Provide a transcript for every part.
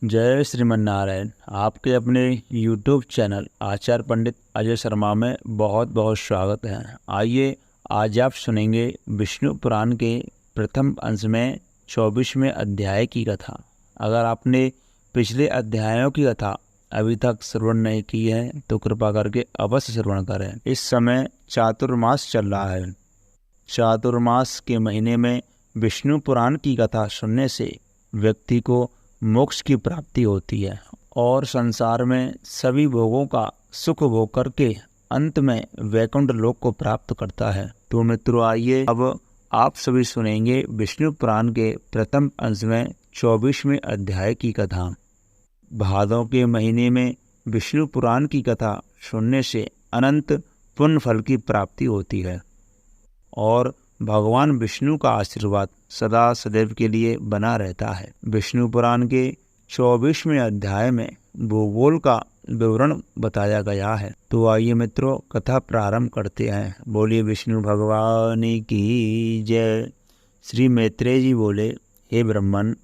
जय श्रीमन नारायण। आपके अपने YouTube चैनल आचार्य पंडित अजय शर्मा में बहुत बहुत स्वागत है। आइए आज आप सुनेंगे विष्णु पुराण के प्रथम अंश में 24वें अध्याय की कथा। अगर आपने पिछले अध्यायों की कथा अभी तक श्रवण नहीं की है तो कृपा करके अवश्य श्रवण करें। इस समय चातुर्मास चल रहा है। चातुर्मास के महीने में विष्णु पुराण की कथा सुनने से व्यक्ति को मोक्ष की प्राप्ति होती है और संसार में सभी भोगों का सुख भोग करके अंत में वैकुंठ लोक को प्राप्त करता है। तो मित्रों, आइए अब आप सभी सुनेंगे विष्णु पुराण के प्रथम अंश में 24वें अध्याय की कथा। भादों के महीने में विष्णु पुराण की कथा सुनने से अनंत पुण्य फल की प्राप्ति होती है और भगवान विष्णु का आशीर्वाद सदा सदैव के लिए बना रहता है। विष्णु पुराण के 24वें अध्याय में भूगोल का विवरण बताया गया है। तो आइए मित्रों, कथा प्रारंभ करते हैं। बोलिए विष्णु भगवान की जय। श्री मैत्रेय जी बोले, हे ब्रह्मन,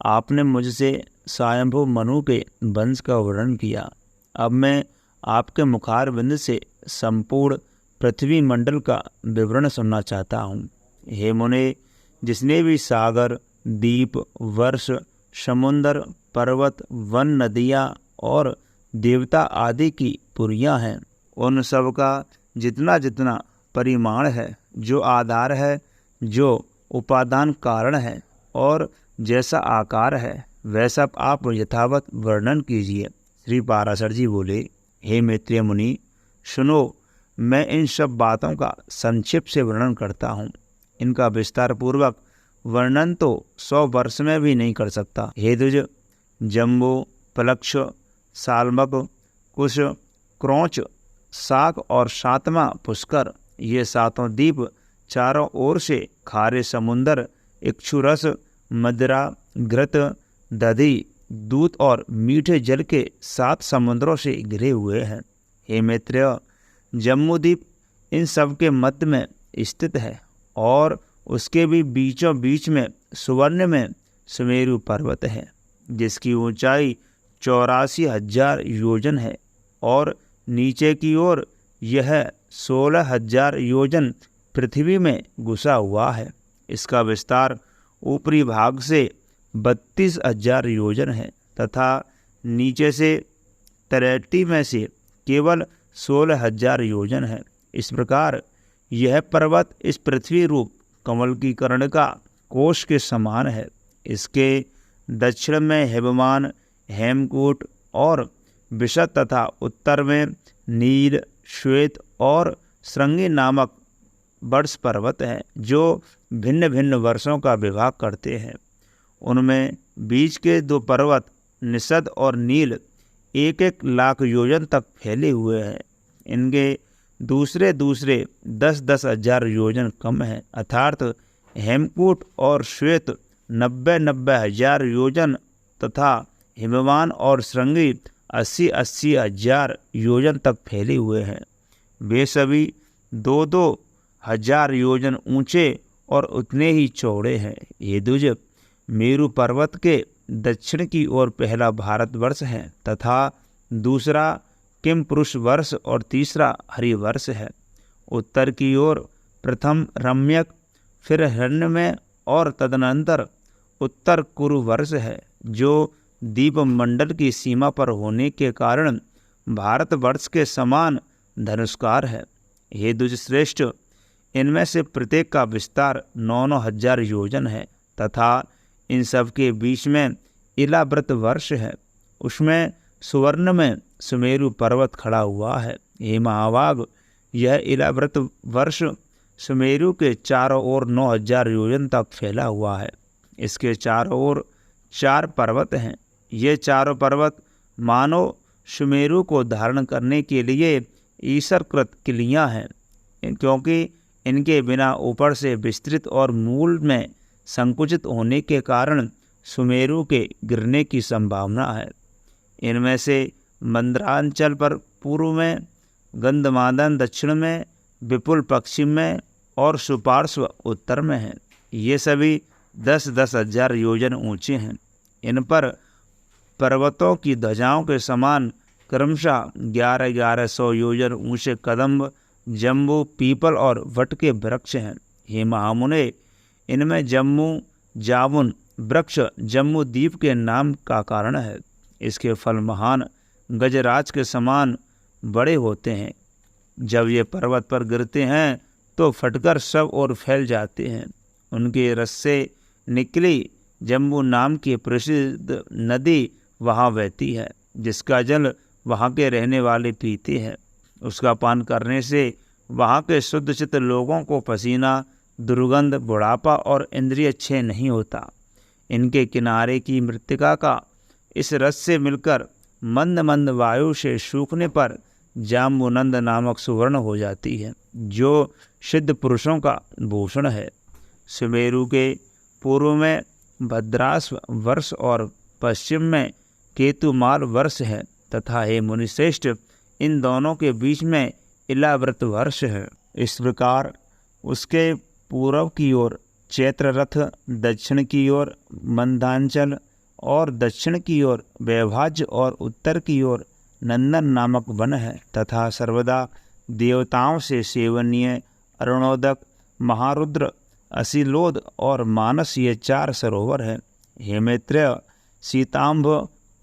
आपने मुझसे स्वयंभू मनु के वंश का वर्णन किया। अब मैं आपके मुखारविंद से संपूर्ण पृथ्वी मंडल का विवरण सुनना चाहता हूँ। हे मुने, जिसने भी सागर, द्वीप, वर्ष, समुद्र, पर्वत, वन, नदियाँ और देवता आदि की पुरियाँ हैं, उन सब का जितना जितना परिमाण है, जो आधार है, जो उपादान कारण है और जैसा आकार है, वैसा आप यथावत वर्णन कीजिए। श्री पाराशर जी बोले, हे मैत्रेय मुनि, सुनो, मैं इन सब बातों का संक्षिप्त से वर्णन करता हूँ। इनका विस्तार पूर्वक वर्णन तो 100 वर्ष में भी नहीं कर सकता। हे द्विज, जम्बू, प्लक्ष, साल्मक, कुश, क्रौच, शाक और सातवां पुष्कर, ये सातों द्वीप चारों ओर से खारे समुंदर, इक्षुरस, मदिरा, घृत, दधि, दूध और मीठे जल के 7 समुद्रों से घिरे हुए हैं। हे मैत्रेय, जम्बूद्वीप इन सब के मध्य में स्थित है और उसके भी बीचों बीच में सुवर्ण में सुमेरु पर्वत है, जिसकी ऊंचाई 84,000 योजन है और नीचे की ओर यह 16,000 योजन पृथ्वी में घुसा हुआ है। इसका विस्तार ऊपरी भाग से 32,000 योजन है तथा नीचे से तलैटी में से केवल 16,000 योजन है। इस प्रकार यह पर्वत इस पृथ्वी रूप कमल की कर्णिका कोश के समान है। इसके दक्षिण में हेममान, हेमकूट और विशद तथा उत्तर में नील, श्वेत और श्रृंगी नामक वर्ष पर्वत हैं, जो भिन्न भिन्न वर्षों का विभाग करते हैं। उनमें बीच के 2 पर्वत निषद और नील 1-1 लाख योजन तक फैले हुए हैं। इनके दूसरे 10-10 हजार योजन कम है, अर्थात हेमकूट और श्वेत 90-90 हजार योजन तथा हिमवान और श्रृंगी 80-80 हजार योजन तक फैले हुए हैं। वे सभी 2-2 हजार योजन ऊंचे और उतने ही चौड़े हैं। ये द्विज, मेरु पर्वत के दक्षिण की ओर पहला भारतवर्ष है तथा दूसरा किम पुरुष वर्ष और तीसरा हरिवर्ष है। उत्तर की ओर प्रथम रम्यक, फिर हिरण्यमय और तदनंतर उत्तर कुरु वर्ष है, जो द्वीप मंडल की सीमा पर होने के कारण भारतवर्ष के समान धनुष्कार है। हे द्विज श्रेष्ठ, इनमें से प्रत्येक का विस्तार 9-9 हजार योजन है तथा इन सब के बीच में इलाव्रत वर्ष है। उसमें सुवर्ण में सुमेरु पर्वत खड़ा हुआ है। हे महाभाग, यह इलाव्रत वर्ष सुमेरु के चारों ओर 9,000 योजन तक फैला हुआ है। इसके चारों ओर 4 पर्वत हैं। ये चारों पर्वत मानो सुमेरु को धारण करने के लिए ईश्वरकृत किलियां हैं, क्योंकि इनके बिना ऊपर से विस्तृत और मूल में संकुचित होने के कारण सुमेरु के गिरने की संभावना है। इनमें से मंदरांचल पर पूर्व में, गंधमादन दक्षिण में, विपुल पश्चिम में और सुपार्श्व उत्तर में हैं। ये सभी 10-10 हजार योजन ऊंचे हैं। इन पर 5 पर्वत हैं। 1 पर्वत उत्तर में, 2 पर्वत दक्षिण में, 3 पर्वत पूर्व में और 4 पर्वत पश्चिम में। ये सभी 10-10 हजार योजन ऊंचे हैं। 1 पर्वत उत्तर में, 2 पर्वत दक्षिण में, 3 पर्वत पूर्व में और 4 पर्वत पश्चिम में। ये सभी पर्वतों की ध्वजाओं के समान क्रमशः 1100 योजन ऊंचे कदम्ब, जम्बू, पीपल और वट के वृक्ष हैं। हे महामुने, इनमें जम्मू जामुन वृक्ष जम्मू द्वीप के नाम का कारण है। इसके फल महान गजराज के समान बड़े होते हैं। जब ये पर्वत पर गिरते हैं तो फटकर सब ओर फैल जाते हैं। उनके रस से निकली जम्बू नाम की प्रसिद्ध नदी वहाँ बहती है, जिसका जल वहाँ के रहने वाले पीते हैं। उसका पान करने से वहाँ के शुद्ध चित्त लोगों को पसीना, दुर्गंध, बुढ़ापा और इंद्रिय क्षय नहीं होता। इनके किनारे की मृत्तिका का इस रस से मिलकर मंद मंद वायु से सूखने पर जाम्बुनंद नामक सुवर्ण हो जाती है, जो सिद्ध पुरुषों का भूषण है। सुमेरु के पूर्व में भद्रास वर्ष और पश्चिम में केतुमाल वर्ष है तथा हे मुनिश्रेष्ठ, इन दोनों के बीच में इलाव्रत वर्ष है। इस प्रकार उसके पूर्व की ओर चैत्ररथ, दक्षिण की ओर मंदांचल और दक्षिण की ओर वैभाज्य और उत्तर की ओर नंदन नामक वन है तथा सर्वदा देवताओं से सेवनीय अरुणोदक, महारुद्र, असिलोद और मानस ये 4 सरोवर हैं। हे मैत्रेय, सीतांब,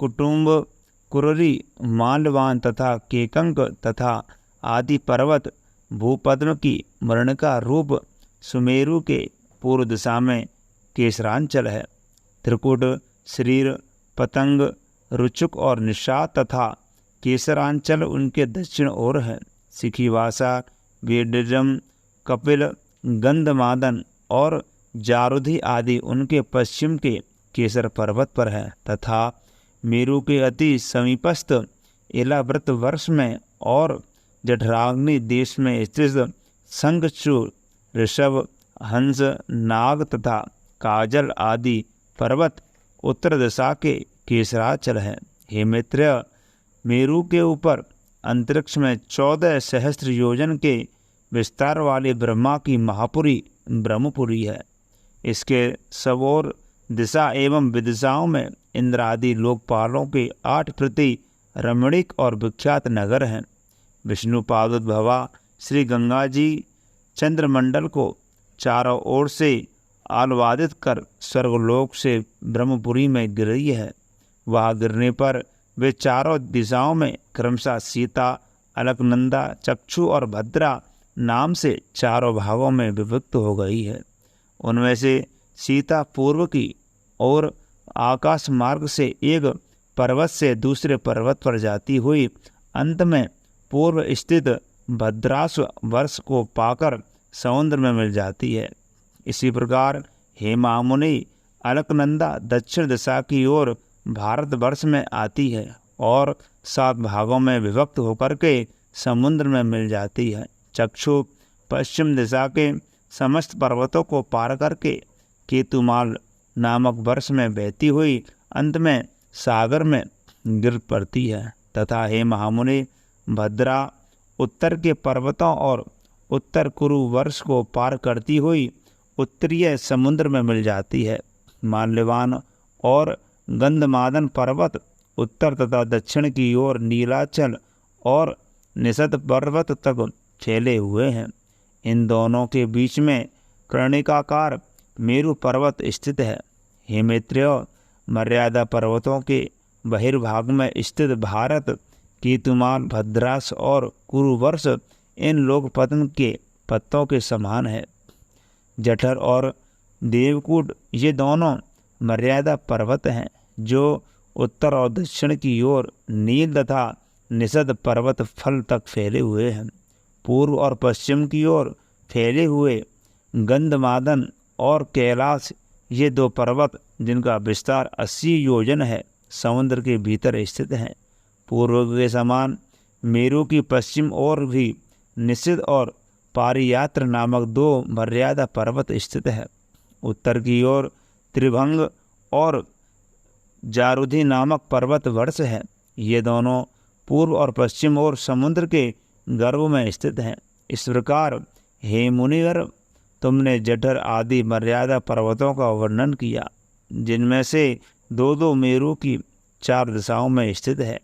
कुटुंब, कुररी, माल्यवान तथा केकंक तथा आदि पर्वत भूपद्म की मरणिका रूप सुमेरु के पूर्व दिशा में केसरांचल है। त्रिकुट, शरीर, पतंग, रुचुक और निषाद तथा केसरांचल उनके दक्षिण ओर है। सिखीवासा, वेडिजम, कपिल, गंधमादन और जारुधि आदि उनके पश्चिम के केसर पर्वत पर है तथा मेरु के अति समीपस्थ इलाव्रत वर्ष में और जठराग्नि देश में स्थित शंखचूड़, ऋषभ, हंस, नाग तथा काजल आदि पर्वत उत्तर दिशा के केसराचल है। हे मैत्रेय, मेरु के ऊपर अंतरिक्ष में 14 सहस्त्र योजन के विस्तार वाली ब्रह्मा की महापुरी ब्रह्मपुरी है। इसके सब ओर दिशा एवं विदिशाओं में इंद्र आदि लोकपालों के 8 प्रति रमणीक और विख्यात नगर हैं। विष्णु पादोद्भवा श्री गंगा जी चंद्रमंडल को चारों ओर से आह्लादित कर स्वर्गलोक से ब्रह्मपुरी में गिर रही है। वहाँ गिरने पर वे चारों दिशाओं में क्रमशः सीता, अलकनंदा, चक्षु और भद्रा नाम से चारों भागों में विभक्त हो गई है। उनमें से सीता पूर्व की ओर आकाश मार्ग से एक पर्वत से दूसरे पर्वत पर जाती हुई अंत में पूर्व स्थित भद्रास वर्ष को पाकर समुद्र में मिल जाती है। इसी प्रकार हे महामुनि, अलकनंदा दक्षिण दिशा की ओर भारतवर्ष में आती है और 7 भागों में विभक्त होकर के समुद्र में मिल जाती है। चक्षु पश्चिम दिशा के समस्त पर्वतों को पार करके केतुमाल नामक वर्ष में बहती हुई अंत में सागर में गिर पड़ती है तथा हे महामुनि, भद्रा उत्तर के पर्वतों और उत्तर कुरु वर्ष को पार करती हुई उत्तरीय समुद्र में मिल जाती है। माल्यवान और गंधमादन पर्वत उत्तर तथा दक्षिण की ओर नीलाचल और निषद पर्वत तक फैले हुए हैं। इन दोनों के बीच में कर्णिकाकार मेरु पर्वत स्थित है। हे मैत्रेय, मर्यादा पर्वतों के बहिर्भाग में स्थित भारत, केतुमाल, भद्रास और कुरुवर्ष इन लोकपद्म के पत्तों के समान है। जठर और देवकूट ये दोनों मर्यादा पर्वत हैं, जो उत्तर और दक्षिण की ओर नील तथा निषद पर्वत फल तक फैले हुए हैं। पूर्व और पश्चिम की ओर फैले हुए गंधमादन और कैलाश ये 2 पर्वत जिनका विस्तार 80 योजन है, समुद्र के भीतर स्थित हैं। पूर्व के समान मेरु की पश्चिम ओर भी निषद और पारियात्र नामक 2 मर्यादा पर्वत स्थित है। उत्तर की ओर त्रिभंग और जारुधि नामक पर्वत वर्ष है। ये दोनों पूर्व और पश्चिम ओर समुद्र के गर्भ में स्थित हैं। इस प्रकार हे मुनिवर, तुमने जठर आदि मर्यादा पर्वतों का वर्णन किया, जिनमें से 2-2 मेरु की 4 दिशाओं में स्थित है।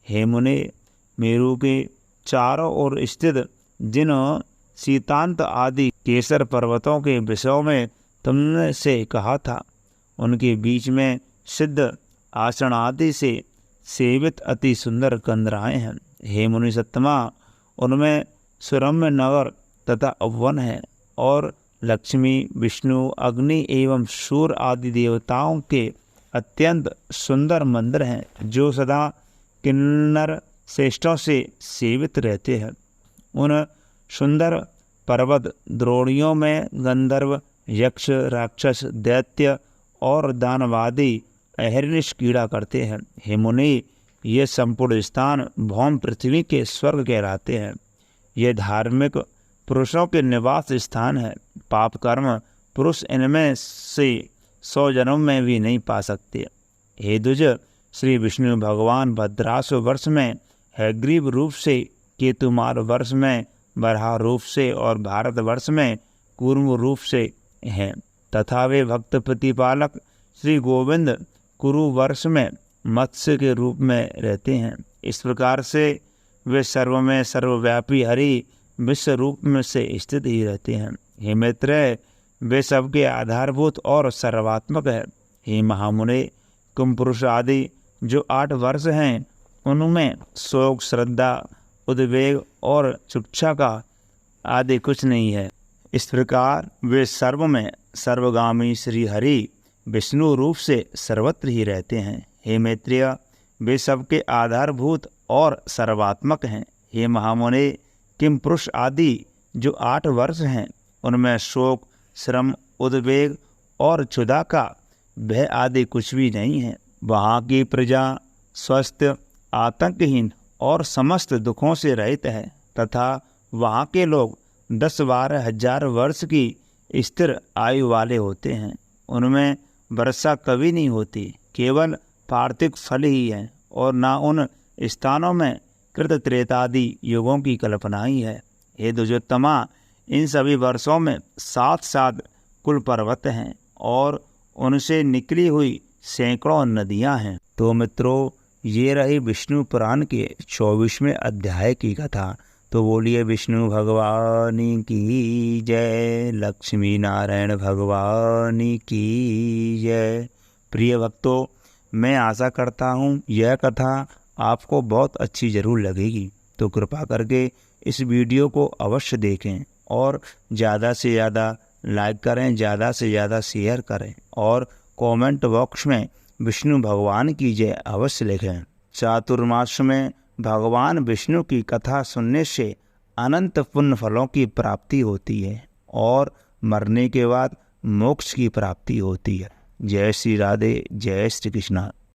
हे मुने, मेरु के चारों ओर स्थित जिन शीतांत आदि केसर पर्वतों के विषयों में तुमने से कहा था, उनके बीच में सिद्ध आसन आदि से सेवित अति सुंदर कंदराएं हैं। हे मुनि सत्तमा, उनमें सुरम्य नगर तथा वन है और लक्ष्मी, विष्णु, अग्नि एवं सूर्य आदि देवताओं के अत्यंत सुंदर मंदिर हैं, जो सदा किन्नर श्रेष्ठों से सेवित रहते हैं। उन सुंदर पर्वत द्रोणियों में गंधर्व, यक्ष, राक्षस, दैत्य और दानवादी अहर्निश कीड़ा करते हैं। हे मुनि, ये संपूर्ण स्थान भौम पृथ्वी के स्वर्ग कहलाते हैं। ये धार्मिक पुरुषों के निवास स्थान है। पाप कर्म पुरुष इनमें से 100 जन्म में भी नहीं पा सकते। हे द्विज, श्री विष्णु भगवान भद्रासु वर्ष में हैग्रीव रूप से, केतुमार वर्ष में बरहा रूप से और भारत वर्ष में कूर्म रूप से हैं, तथा वे भक्त प्रतिपालक श्री गोविंद कुरु वर्ष में मत्स्य के रूप में रहते हैं। इस प्रकार से वे सर्व में सर्वव्यापी हरि विश्व रूप में से स्थित ही रहते हैं। हे मैत्रेय, वे सबके आधारभूत और सर्वात्मक है। हे महामुने, कुंभ पुरुष आदि जो 8 वर्ष हैं, उनमें शोक, श्रद्धा, उद्वेग और चुप्छा का आदि कुछ नहीं है। इस प्रकार वे सर्व में सर्वगामी श्री हरि विष्णु रूप से सर्वत्र ही रहते हैं। हे मैत्रेय, वे सबके आधारभूत और सर्वात्मक हैं। हे महामुने, किम पुरुष आदि जो 8 वर्ष हैं, उनमें शोक, श्रम, उद्वेग और क्षुधा का भय आदि कुछ भी नहीं है। वहाँ की प्रजा स्वस्थ, आतंकहीन और समस्त दुखों से रहित है, तथा वहाँ के लोग 10-12 हजार वर्ष की स्थिर आयु वाले होते हैं। उनमें वर्षा कभी नहीं होती, केवल पार्थिव फल ही है, और ना उन स्थानों में कृत त्रेतादि युगों की कल्पना ही है। हे द्विजोत्तमा, इन सभी वर्षों में 7 कुल पर्वत हैं और उनसे निकली हुई सैकड़ों नदियां हैं। तो मित्रों, ये रही विष्णु पुराण के 24वें अध्याय की कथा। तो बोलिए विष्णु भगवान की जय, लक्ष्मी नारायण भगवान की जय। प्रिय भक्तों, मैं आशा करता हूँ यह कथा आपको बहुत अच्छी ज़रूर लगेगी। तो कृपा करके इस वीडियो को अवश्य देखें और ज़्यादा से ज़्यादा लाइक करें, ज़्यादा से ज़्यादा शेयर करें और कमेंट बॉक्स में विष्णु भगवान की जय अवश्य लिखें। चातुर्मास में भगवान विष्णु की कथा सुनने से अनंत पुण्य फलों की प्राप्ति होती है और मरने के बाद मोक्ष की प्राप्ति होती है। जय श्री राधे, जय श्री कृष्णा।